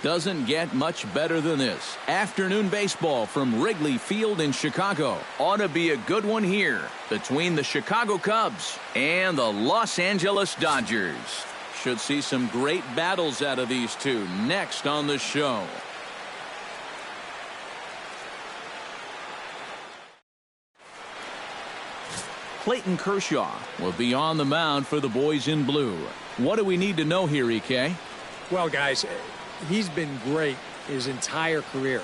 Doesn't get much better than this. Afternoon baseball from Wrigley Field in Chicago. Ought to be a good one here between the Chicago Cubs and the Los Angeles Dodgers. Should see some great battles out of these two next on the show. Clayton Kershaw will be on the mound for the boys in blue. What do we need to know here, EK? Well, guys, he's been great his entire career.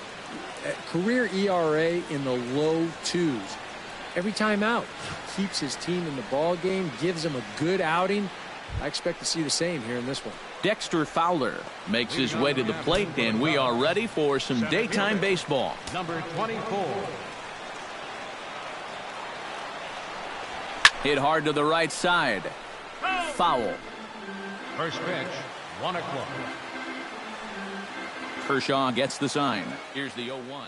Career ERA in the low 2s. Every time out, keeps his team in the ball game, gives them a good outing. I expect to see the same here in this one. Dexter Fowler makes his way to the plate, and we are ready for some daytime baseball. Number 24. Hit hard to the right side. Foul. First pitch, 1 o'clock. Kershaw gets the sign. Here's the 0-1.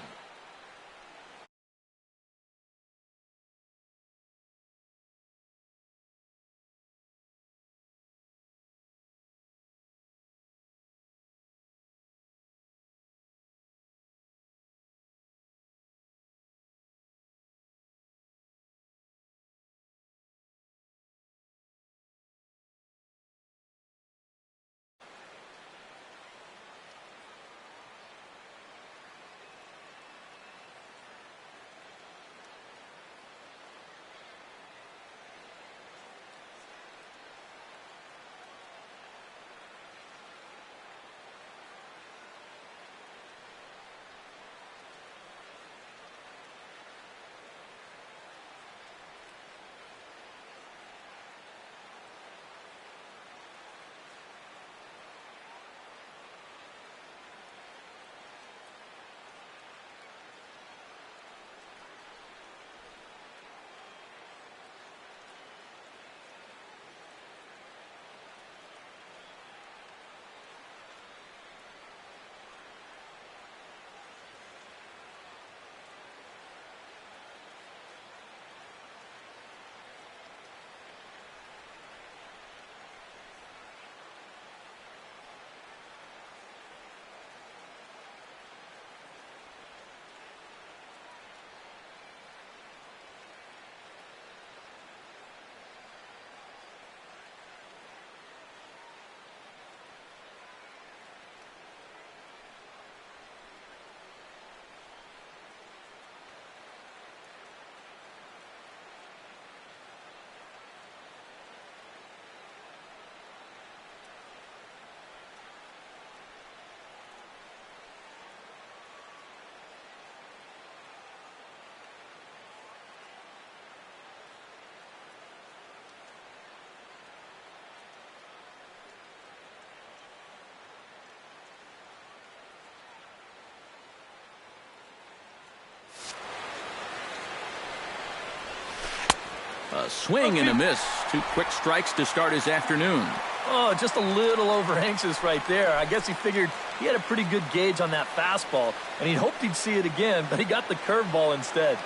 A swing and a miss. 2 quick strikes to start his afternoon. Oh, just a little over anxious right there. I guess he figured he had a pretty good gauge on that fastball, and he hoped he'd see it again, but he got the curveball instead.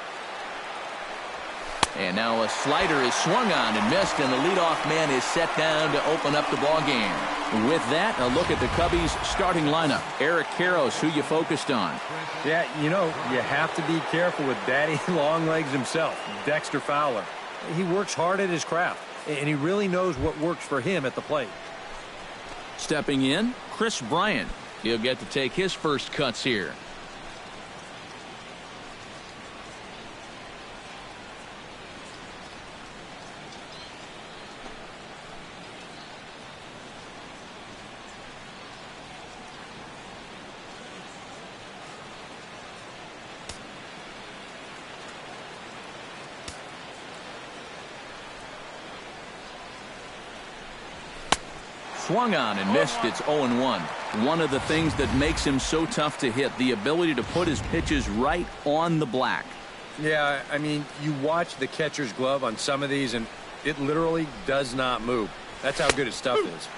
And now a slider is swung on and missed, and the leadoff man is set down to open up the ball game. With that, a look at the Cubbies' starting lineup. Eric Karros, who you focused on. Yeah, you know, you have to be careful with daddy long legs himself, Dexter Fowler. He works hard at his craft, and he really knows what works for him at the plate. Stepping in, Chris Bryant. He'll get to take his first cuts here. Swung on and missed. It's 0-1. One of the things that makes him so tough to hit, the ability to put his pitches right on the black. Yeah, I mean, you watch the catcher's glove on some of these, and it literally does not move. That's how good his stuff is.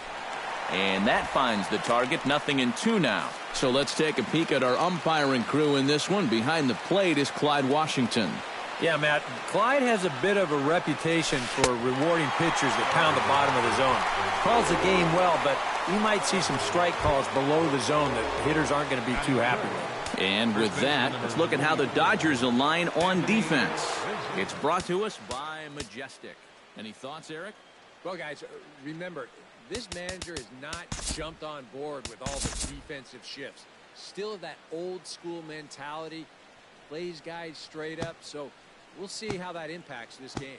And that finds the target. 0-2 now. So let's take a peek at our umpiring crew in this one. Behind the plate is Clyde Washington. Yeah, Matt, Clyde has a bit of a reputation for rewarding pitchers that pound the bottom of the zone. Calls the game well, but he might see some strike calls below the zone that hitters aren't going to be too happy with. And with that, let's look at how the Dodgers align on defense. It's brought to us by Majestic. Any thoughts, Eric? Well, guys, remember, this manager has not jumped on board with all the defensive shifts. Still that old school mentality, plays guys straight up, so we'll see how that impacts this game.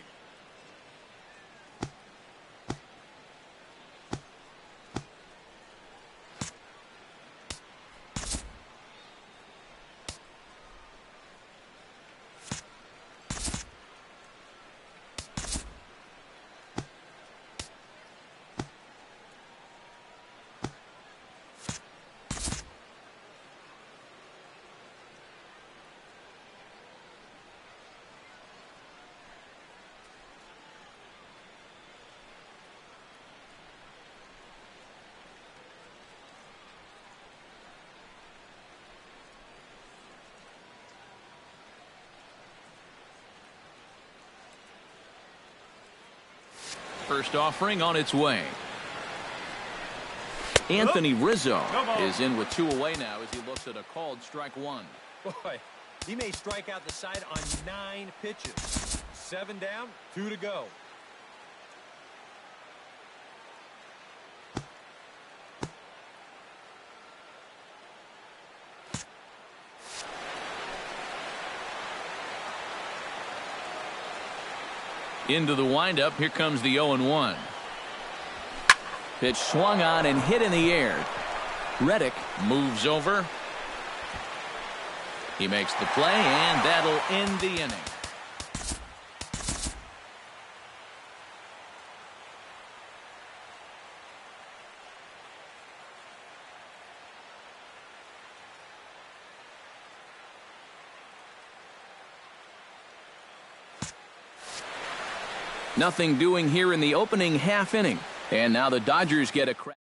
First offering on its way. Anthony Rizzo is in with 2 away now as he looks at a called strike 1. Boy, he may strike out the side on 9 pitches. 7 down, 2 to go. Into the windup. Here comes the 0-1. Pitch swung on and hit in the air. Reddick moves over. He makes the play, and that'll end the inning. Nothing doing here in the opening half inning. And now the Dodgers get a crack.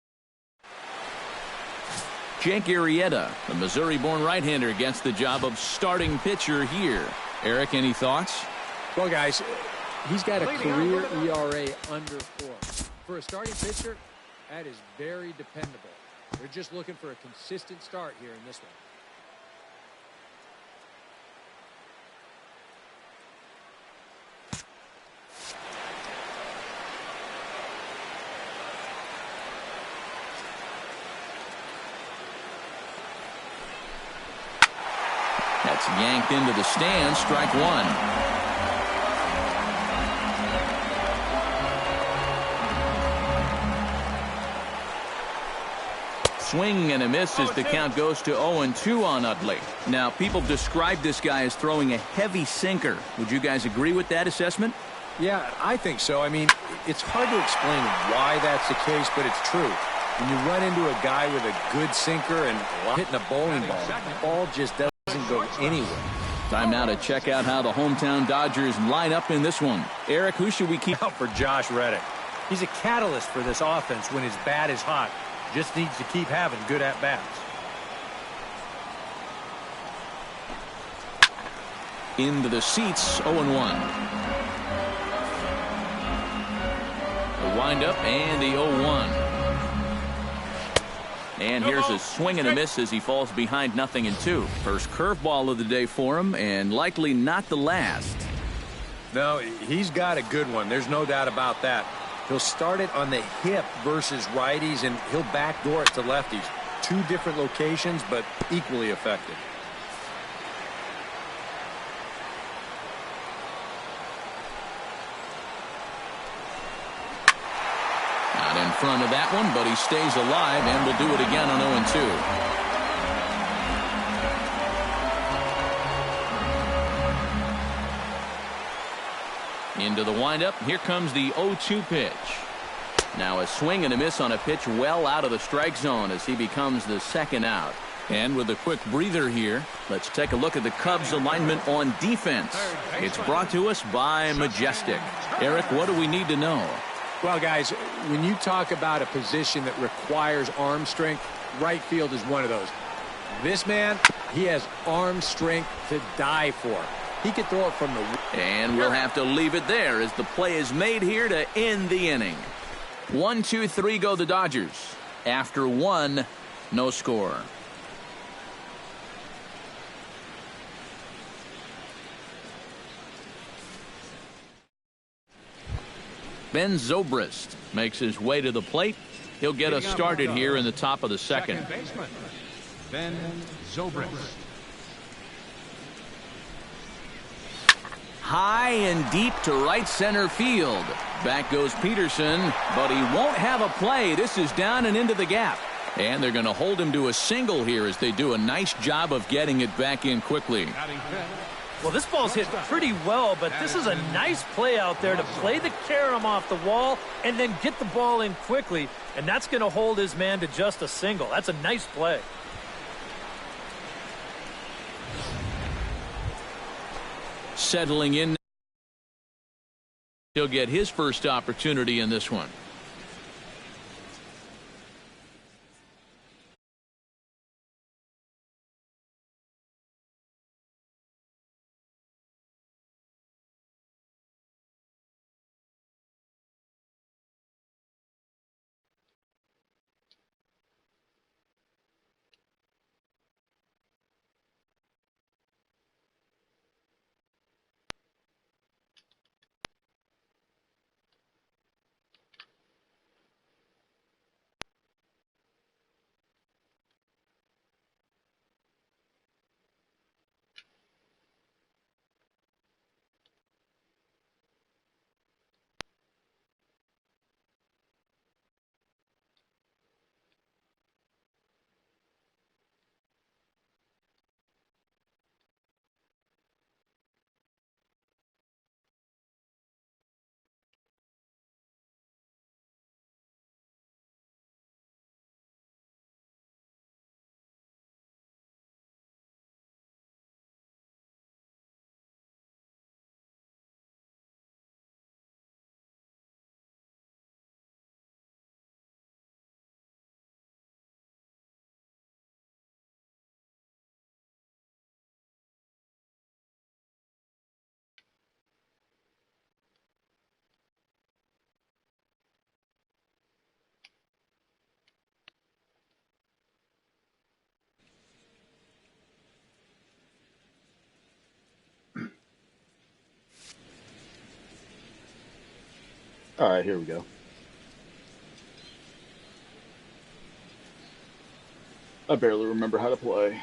Jake Arrieta, the Missouri-born right-hander, gets the job of starting pitcher here. Eric, any thoughts? Well, guys, he's got a career ERA under 4. For a starting pitcher, that is very dependable. They're just looking for a consistent start here in this one. That's yanked into the stands. Strike 1. Swing and a miss as the count goes to 0-2 on Utley. Now, people describe this guy as throwing a heavy sinker. Would you guys agree with that assessment? Yeah, I think so. I mean, it's hard to explain why that's the case, but it's true. When you run into a guy with a good sinker and hitting a bowling ball, the ball just doesn't go anywhere. Time now to check out how the hometown Dodgers line up in this one. Eric, who should we keep out for Josh Reddick? He's a catalyst for this offense when his bat is hot. Just needs to keep having good at-bats. Into the seats, 0-1. The windup and the 0-1. And here's a swing and a miss as he falls behind 0-2. First curveball of the day for him, and likely not the last. No, he's got a good one. There's no doubt about that. He'll start it on the hip versus righties, and he'll backdoor it to lefties. 2 different locations, but equally effective. Not in front of that one, but he stays alive and will do it again on 0-2. Into the windup. Here comes the 0-2 pitch. Now a swing and a miss on a pitch well out of the strike zone as he becomes the second out. And with a quick breather here, let's take a look at the Cubs alignment on defense. It's brought to us by Majestic. Eric, what do we need to know? Well, guys, when you talk about a position that requires arm strength, right field is one of those. This man, he has arm strength to die for. He could throw it from the... And we'll have to leave it there as the play is made here to end the inning. 1-2-3 go the Dodgers. After one, no score. Ben Zobrist makes his way to the plate. He'll get us started here in the top of the second. Baseman, Ben Zobrist. High and deep to right center field. Back goes Peterson, but he won't have a play. This is down and into the gap. And they're going to hold him to a single here as they do a nice job of getting it back in quickly. Well, this ball's hit pretty well, but this is a nice play out there to play the carom off the wall and then get the ball in quickly. And that's going to hold his man to just a single. That's a nice play. Settling in. He'll get his first opportunity in this one. All right, here we go. I barely remember how to play.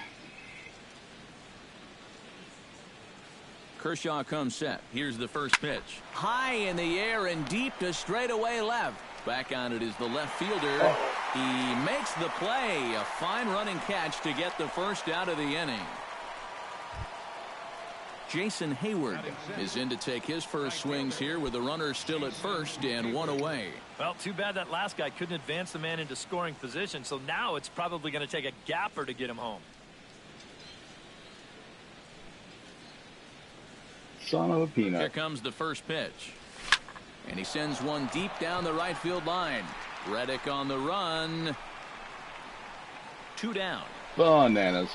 Kershaw comes set. Here's the first pitch. High in the air and deep to straightaway left. Back on it is the left fielder. He makes the play. A fine running catch to get the first out of the inning. Jason Hayward is in to take his first swings here with the runner still at first and one away. Well, too bad that last guy couldn't advance the man into scoring position, so now it's probably going to take a gapper to get him home. Son of a peanut. Here comes the first pitch. And he sends one deep down the right field line. Reddick on the run. 2 down. Bananas.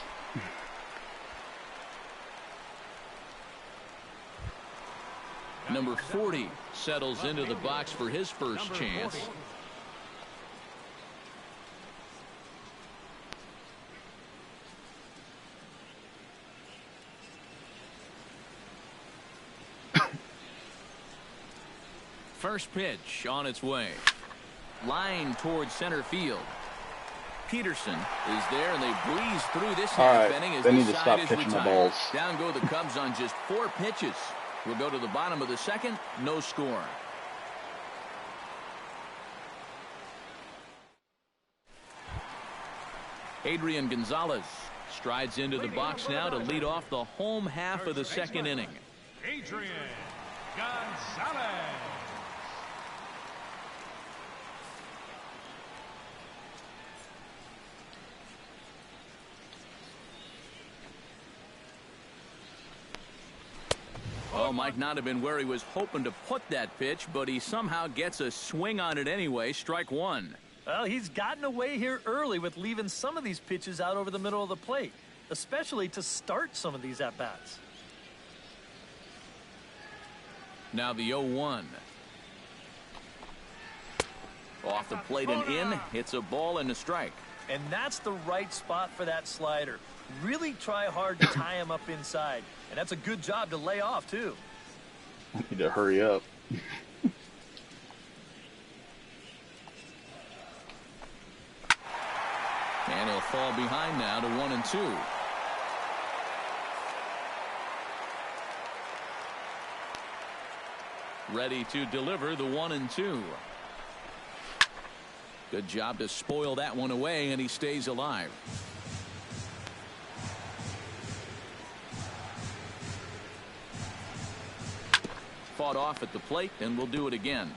Number 40 settles into the box for his first chance. First pitch on its way. Line towards center field. Peterson is there, and they breeze through this half inning as they need the to side stop is pitching the retired. balls. Down go the Cubs on just 4 pitches. We'll go to the bottom of the second. No score. Adrian Gonzalez strides into the box now to lead off the home half of the second inning. Adrian Gonzalez. Oh, might not have been where he was hoping to put that pitch, but he somehow gets a swing on it anyway. Strike one. Well, he's gotten away here early with leaving some of these pitches out over the middle of the plate, especially to start some of these at-bats. Now the 0-1. Off the plate and in. Hits a ball and a strike. And that's the right spot for that slider. Really try hard to tie him up inside. And that's a good job to lay off, too. I need to hurry up. And he'll fall behind now to 1-2. Ready to deliver the 1-2. Good job to spoil that one away, and he stays alive. Fought off at the plate, and we'll do it again.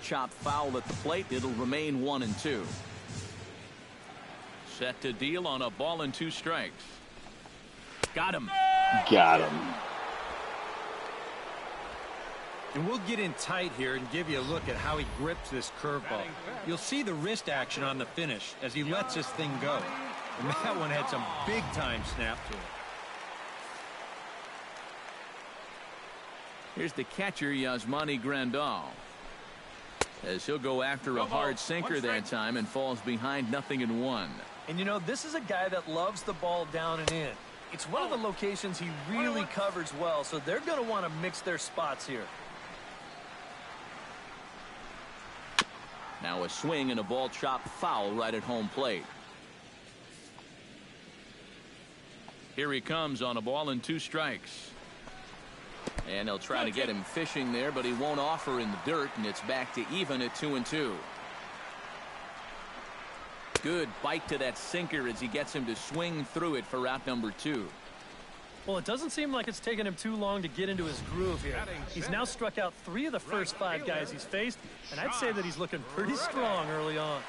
Chop foul at the plate. It'll remain 1-2. Set to deal on a ball and 2 strikes. Got him. Got him. And we'll get in tight here and give you a look at how he grips this curveball. You'll see the wrist action on the finish as he lets this thing go. And that one had some big-time snap to it. Here's the catcher, Yasmani Grandal. As he'll go after a hard sinker that time and falls behind 0-1. And, you know, this is a guy that loves the ball down and in. It's one of the locations he really covers well, so they're going to want to mix their spots here. Now a swing and a ball chopped foul right at home plate. Here he comes on a ball and 2 strikes. And they'll try to get him fishing there, but he won't offer in the dirt, and it's back to even at 2-2. Good bite to that sinker as he gets him to swing through it for out number 2. Well, it doesn't seem like it's taken him too long to get into his groove here. He's now struck out 3 of the first 5 guys he's faced, and I'd say that he's looking pretty strong early on.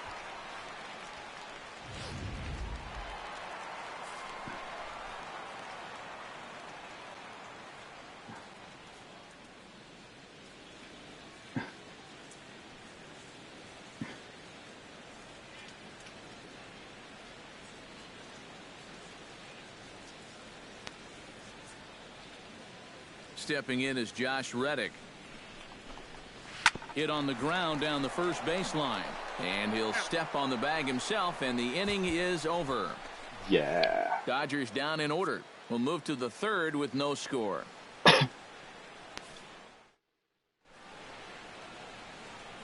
Stepping in is Josh Reddick. Hit on the ground down the first baseline. And he'll step on the bag himself, and the inning is over. Yeah. Dodgers down in order. We'll move to the 3rd with no score.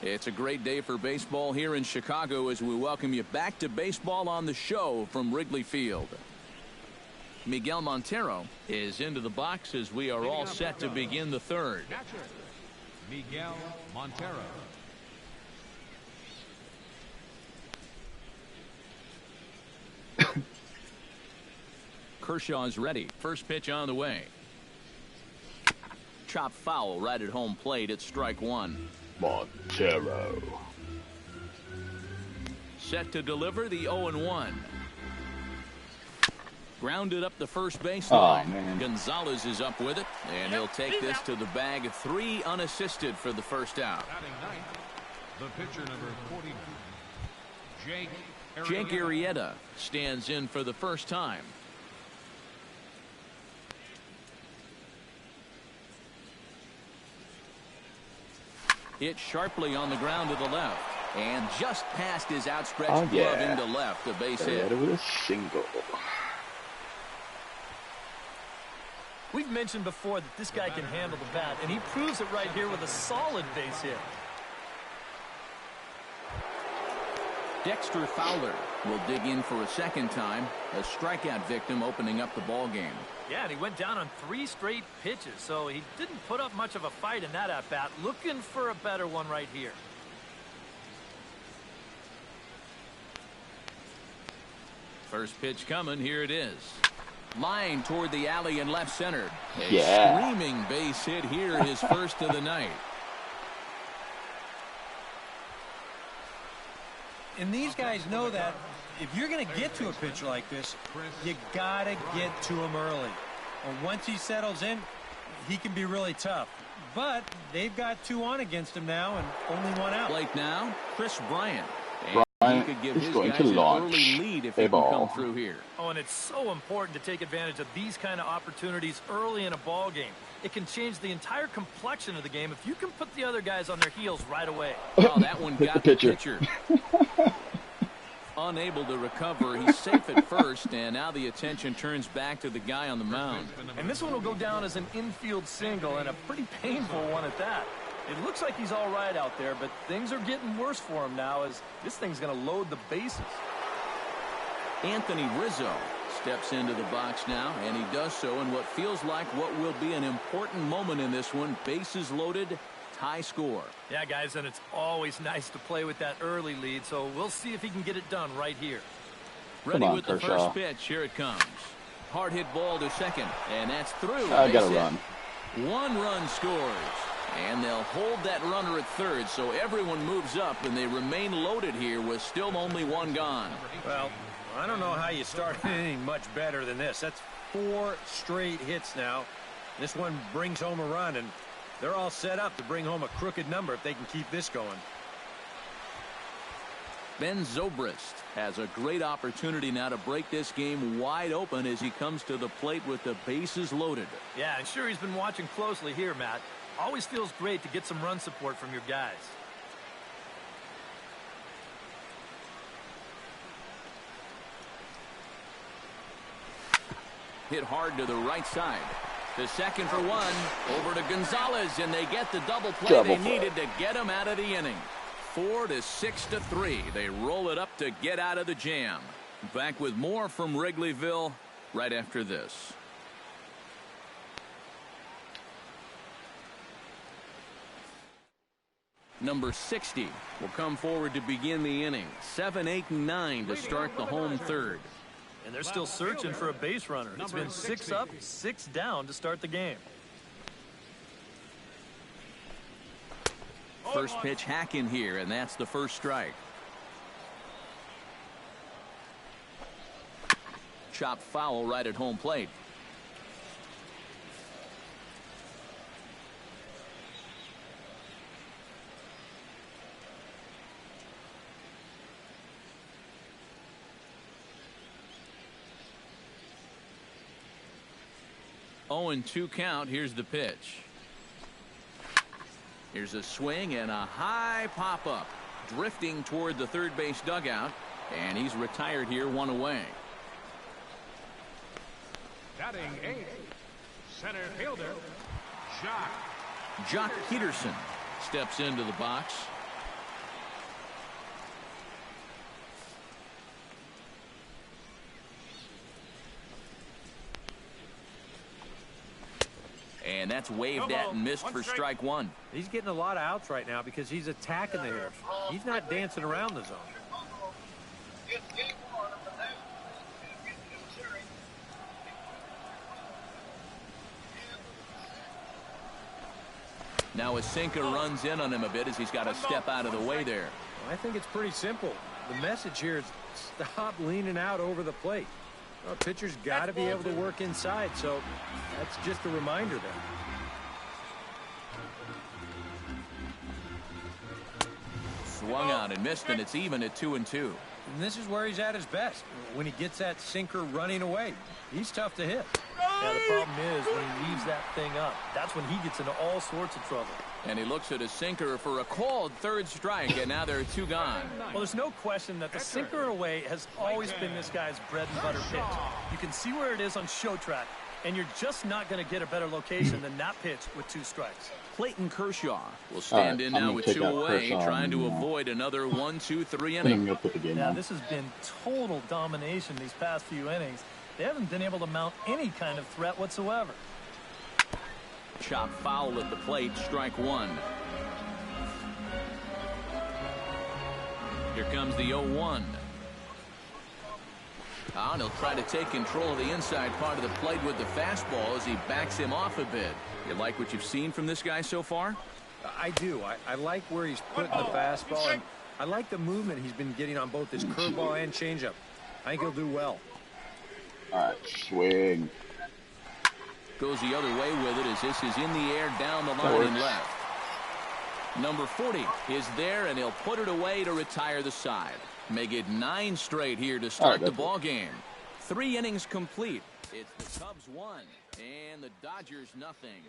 It's a great day for baseball here in Chicago as we welcome you back to Baseball on the Show from Wrigley Field. Miguel Montero is into the box as we are all set to begin the 3rd. Miguel Montero. Kershaw's ready. First pitch on the way. Chop foul right at home plate. It's strike 1. Montero. Set to deliver the 0-1. Grounded up the first baseline. Oh, Gonzalez is up with it, and he'll take this to the bag. 3 unassisted for the first out. The pitcher number 49, Jake Arrieta stands in for the first time. Hit sharply on the ground to the left, and just past his outstretched glove into left, a base hit. Arrieta with a single. We've mentioned before that this guy can handle the bat, and he proves it right here with a solid base hit. Dexter Fowler will dig in for a second time. A strikeout victim opening up the ball game. Yeah, and he went down on 3 straight pitches, so he didn't put up much of a fight in that at-bat. Looking for a better one right here. First pitch coming. Here it is. Line toward the alley in left center. A screaming base hit here, his first of the night. And these guys know that if you're going to get to a pitcher like this, you got to get to him early. And once he settles in, he can be really tough. But they've got 2 on against him now and only 1 out. Plate now, Chris Bryant. He could give his guys an early lead if he can come through here. Oh, and it's so important to take advantage of these kind of opportunities early in a ball game. It can change the entire complexion of the game if you can put the other guys on their heels right away. Oh, that one got the pitcher. Unable to recover. He's safe at first, and now the attention turns back to the guy on the mound. And this one will go down as an infield single, and a pretty painful one at that. It looks like he's all right out there, but things are getting worse for him now as this thing's going to load the bases. Anthony Rizzo steps into the box now, and he does so in what feels like what will be an important moment in this one. Bases loaded, tie score. Yeah, guys, and it's always nice to play with that early lead, so we'll see if he can get it done right here. Ready with the first pitch. Here it comes. Hard hit ball to second, and that's through. I got to run. 1 run scores. And they'll hold that runner at third, so everyone moves up, and they remain loaded here with still only 1 gone. Well, I don't know how you start anything much better than this. That's 4 straight hits now. This one brings home a run, and they're all set up to bring home a crooked number if they can keep this going. Ben Zobrist has a great opportunity now to break this game wide open as he comes to the plate with the bases loaded. Yeah, and sure, he's been watching closely here, Matt. Always feels great to get some run support from your guys. Hit hard to the right side. The second for 1. Over to Gonzalez, and they get the double play they needed to get him out of the inning. 4 to 6 to 3. They roll it up to get out of the jam. Back with more from Wrigleyville right after this. Number 60 will come forward to begin the inning. 7, 8, and 9 to start the home third. And they're still searching for a base runner. It's been 6 up, 6 down to start the game. First pitch hack in here, and that's the first strike. Chop foul right at home plate. Oh, and 2 count. Here's the pitch. Here's a swing and a high pop-up. Drifting toward the third base dugout. And he's retired here, 1 away. Batting 8, center fielder, Jock Peterson steps into the box. And that's waved at and missed for strike 1. He's getting a lot of outs right now because he's attacking the hitters. He's not dancing around the zone. Now a sinker runs in on him a bit as he's got to step out of the way there. I think it's pretty simple. The message here is stop leaning out over the plate. Well, pitcher's got to be able to work inside, so that's just a reminder there. Swung on and missed, and it's even at 2-2. And this is where he's at his best. When he gets that sinker running away, he's tough to hit. Yeah, the problem is when he leaves that thing up, that's when he gets into all sorts of trouble. And he looks at a sinker for a called third strike, and now there are 2 gone. Well, there's no question that the sinker away has always been this guy's bread and butter pitch. You can see where it is on show track, and you're just not going to get a better location than that pitch with 2 strikes. Clayton Kershaw will stand in now with 2 away, trying to avoid another 1-2-3 inning. Yeah, this has been total domination these past few innings. They haven't been able to mount any kind of threat whatsoever. Chop foul at the plate, strike 1. Here comes the 0-1. And he'll try to take control of the inside part of the plate with the fastball as he backs him off a bit. You like what you've seen from this guy so far? I do. I like where he's putting the fastball, and I like the movement he's been getting on both his curveball and changeup. I think he'll do well. All right, swing. Goes the other way with it as this is in the air down the line and left. Number 40 is there, and he'll put it away to retire the side. Make it 9 straight here to start the ball game. 3 innings complete. It's the Cubs 1 and the Dodgers nothing.